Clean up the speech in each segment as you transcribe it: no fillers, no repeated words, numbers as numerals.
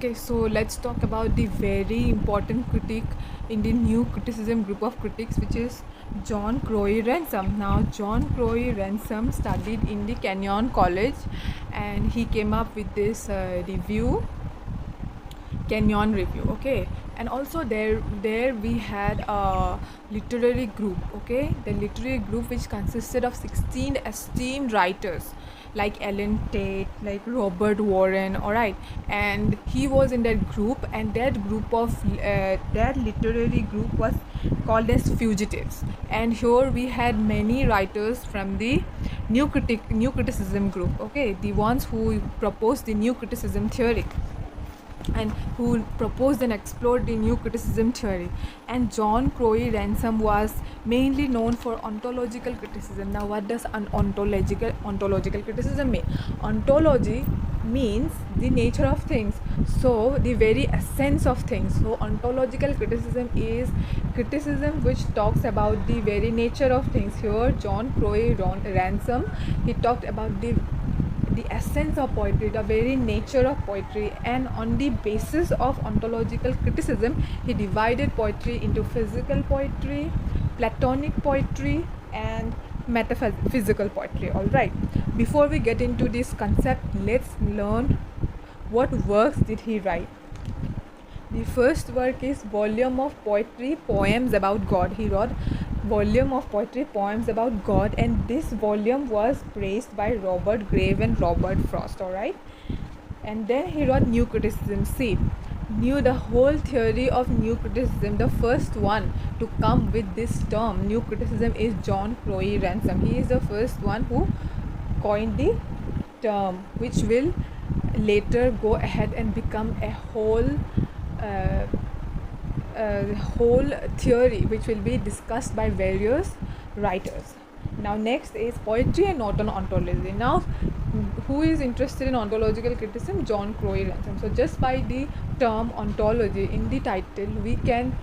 Okay, so let's talk about the very important critic in the new criticism group of critics, which is John Crowe Ransom. Now, John Crowe Ransom studied in the Kenyon College, and he came up with this review, Kenyon Review. Okay, and also there we had a literary group. Okay, the literary group which consisted of 16 esteemed writers like Ellen Tate, like Robert Warren, alright, and he was in that group, and that literary group was called as Fugitives. And here we had many writers from the new criticism group. Okay, the ones who proposed the new criticism theory and who proposed and explored the new criticism theory. And John Crowe Ransom was mainly known for ontological criticism. Now, what does an ontological criticism mean? Ontology means the nature of things, so the very essence of things. So ontological criticism is criticism which talks about the very nature of things. Here John Crowe Ransom, he talked about the essence of poetry, the very nature of poetry, and on the basis of ontological criticism, he divided poetry into physical poetry, platonic poetry, and metaphysical poetry. All right. Before we get into this concept, let's learn what works did he write. The first work is Volume of Poetry, Poems About God. He wrote volume of poetry, poems about God, and this volume was praised by Robert Graves and Robert Frost. All right. And then he wrote New Criticism. See, the whole theory of new criticism, the first one to come with this term new criticism is John Crowe Ransom. He is the first one who coined the term, which will later go ahead and become a whole theory which will be discussed by various writers. Now next is poetry and not an ontology. Now who is interested in ontological criticism? John Crowe Ransom. So just by the term ontology in the title, we can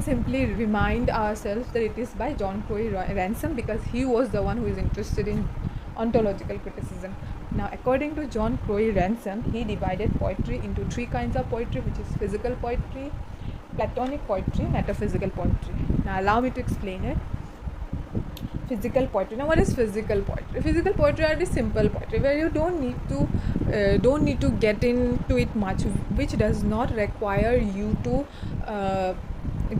simply remind ourselves that it is by John Crowe Ransom, because he was the one who is interested in ontological criticism. Now, according to John Crowe Ransom, he divided poetry into three kinds of poetry, which is physical poetry, platonic poetry, metaphysical poetry. Now, allow me to explain it. Physical poetry. Now, what is physical poetry? Physical poetry are the simple poetry where you don't need to get into it much, which does not require you to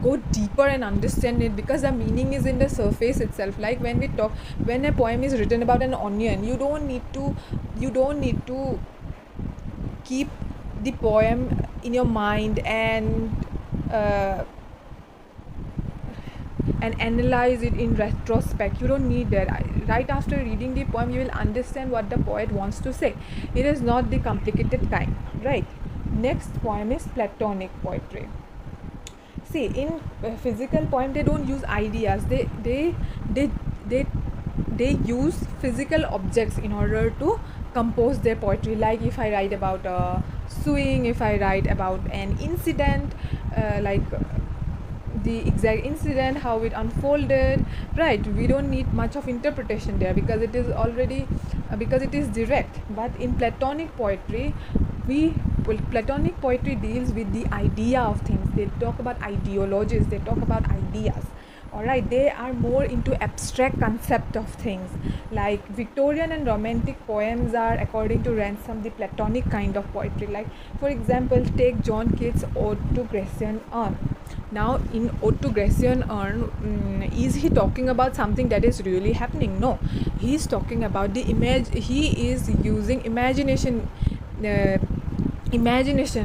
go deeper and understand it, because the meaning is in the surface itself. Like when a poem is written about an onion, you don't need to keep the poem in your mind and analyze it in retrospect. You don't need that. Right after reading the poem, you will understand what the poet wants to say. It is not the complicated kind, right? Next poem is platonic poetry. See, in physical poem, they don't use ideas. They use physical objects in order to compose their poetry. Like if I write about a swing, if I write about an incident, like the exact incident, how it unfolded, right? We don't need much of interpretation there, because it is already because it is direct. But in platonic poetry, platonic poetry deals with the idea of things. They talk about ideologies, they talk about ideas. Alright, they are more into abstract concept of things. Like Victorian and Romantic poems are, according to Ransom, the platonic kind of poetry. Like, for example, take John Keats' Ode to Grecian Urn. Now, in Ode to Grecian Urn, is he talking about something that is really happening? No, he is talking about the image. He is using imagination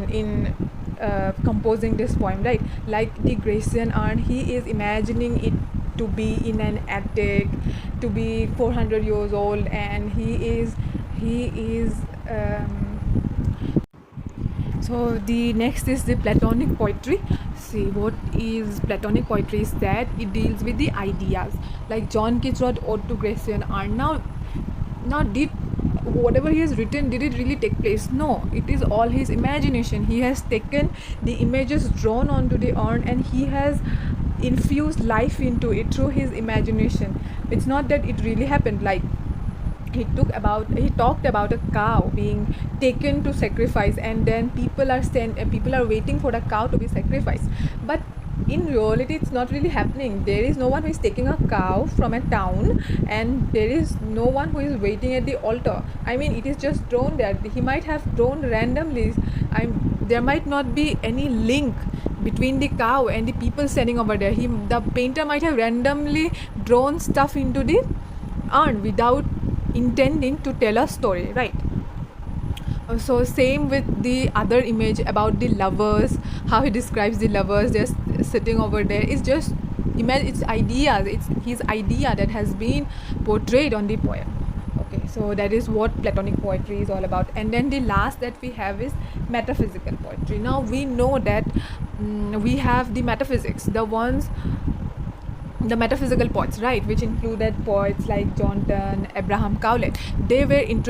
in composing this poem, right? Like the Grecian Urn, he is imagining it to be in an attic, to be 400 years old, and he is so the next is the platonic poetry. See, what is platonic poetry is that it deals with the ideas. Like John Keats wrote Ode to Grecian Urn. Now did whatever he has written, did it really take place? No, it is all his imagination. He has taken the images drawn onto the urn and he has infused life into it through his imagination. It's not that it really happened. Like he talked about a cow being taken to sacrifice, and then people are waiting for the cow to be sacrificed. But in reality, it's not really happening. There is no one who is taking a cow from a town, and there is no one who is waiting at the altar. I mean, it is just thrown there. He might have thrown randomly. There might not be any link between the cow and the people standing over there. The painter might have randomly drawn stuff into the urn without intending to tell a story, right? So same with the other image about the lovers, how he describes the lovers just sitting over there. It's just it's ideas, it's his idea that has been portrayed on the poem. Okay, so that is what Platonic poetry is all about. And then the last that we have is metaphysical poetry. Now we know that we have the metaphysics, the metaphysical poets, right, which included poets like John Donne, Abraham Cowley. They weren't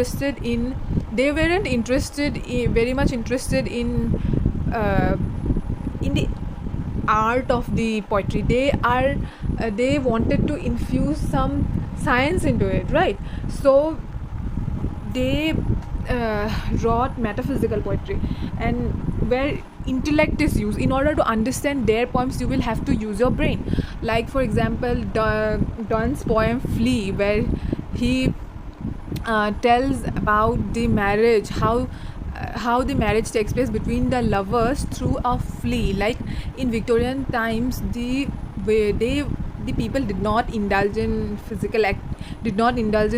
very much interested in the art of the poetry. They wanted to infuse some science into it, right? So they wrote metaphysical poetry, and where intellect is used. In order to understand their poems, you will have to use your brain. Like for example, Donne's poem Flea, where he tells about the marriage, how the marriage takes place between the lovers through a flea. Like in Victorian times, the people did not indulge in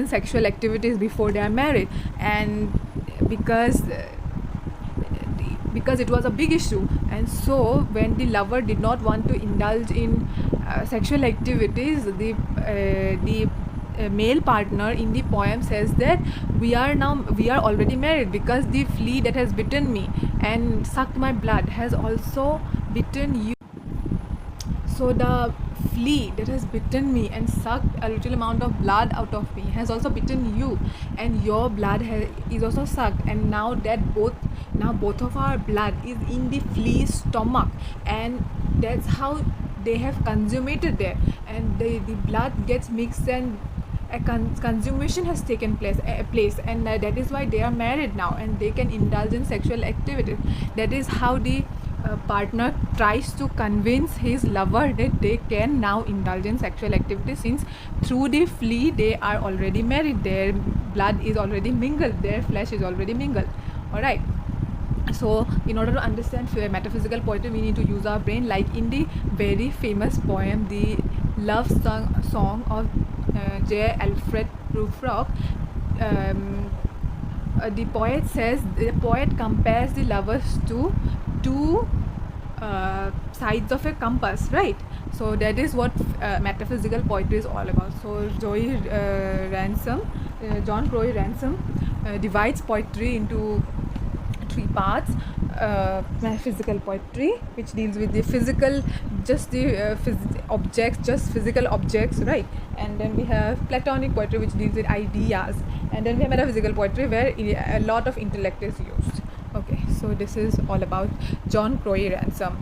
sexual activities before they are married, and because it was a big issue. And so when the lover did not want to indulge in sexual activities, the male partner in the poem says that we are already married, because the flea that has bitten me and sucked my blood has also bitten you. So the flea that has bitten me and sucked a little amount of blood out of me has also bitten you, and your blood is also sucked, and now both of our blood is in the flea's stomach, and that's how they have consummated there, and the blood gets mixed, and a consummation has taken place, and that is why they are married now, and they can indulge in sexual activity. That is how the partner tries to convince his lover that they can now indulge in sexual activity, since through the flea they are already married, their blood is already mingled, their flesh is already mingled. Alright, so in order to understand metaphysical poetry, we need to use our brain. Like in the very famous poem, the love song of J. Alfred Prufrock, the poet compares the lovers to two sides of a compass, right? So that is what metaphysical poetry is all about. So John Crowe Ransom divides poetry into three parts. Metaphysical poetry, which deals with the physical, just the physical objects, right? And then we have Platonic poetry, which deals with ideas, and then we have metaphysical poetry, where a lot of intellect is used. Okay, so this is all about John Crowe Ransom.